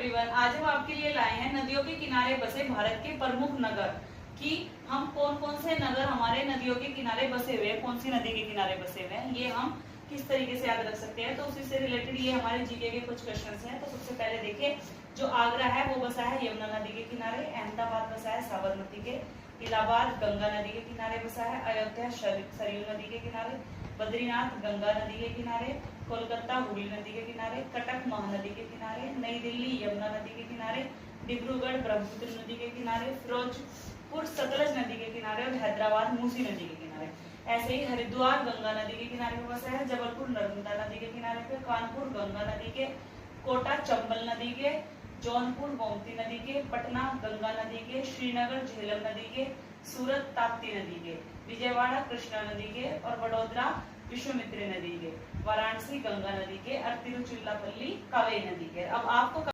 Everyone, आज हम आपके लिए लाए हैं नदियों के किनारे बसे भारत के प्रमुख नगर कि हम कौन कौन से नगर हमारे नदियों के किनारे बसे हुए हैं, कौन सी नदी के किनारे बसे हुए हैं, ये हम किस तरीके से याद रख सकते हैं। तो उसी से रिलेटेड ये हमारे जीके के कुछ क्वेश्चंस हैं। तो सबसे पहले देखिए, जो आगरा है वो बसा है यमुना नदी के किनारे, अहमदाबाद बसा है साबरमती के, इलाहाबाद गंगा नदी के किनारे बसा है, अयोध्या सरयू नदी के किनारे, बद्रीनाथ गंगा नदी के किनारे, कोलकाता हुगली नदी के किनारे, कटक महानदी के किनारे, नई दिल्ली यमुना नदी के किनारे, डिब्रूगढ़ ब्रह्मपुत्र नदी के किनारे, फिरोजपुर सतलज नदी के किनारे और हैदराबाद मूसी नदी के किनारे। ऐसे ही हरिद्वार गंगा नदी के किनारे पे बसा है, जबलपुर नर्मदा नदी के किनारे पे, कानपुर गंगा नदी के, कोटा चंबल नदी के, जौनपुर गोमती नदी के, पटना गंगा नदी के, श्रीनगर झेलम नदी के, सूरत ताप्ती नदी के, विजयवाड़ा कृष्णा नदी के और वडोदरा विश्वामित्री नदी के, वाराणसी गंगा नदी के और तिरुचिरापल्ली कावेरी नदी के। अब आपको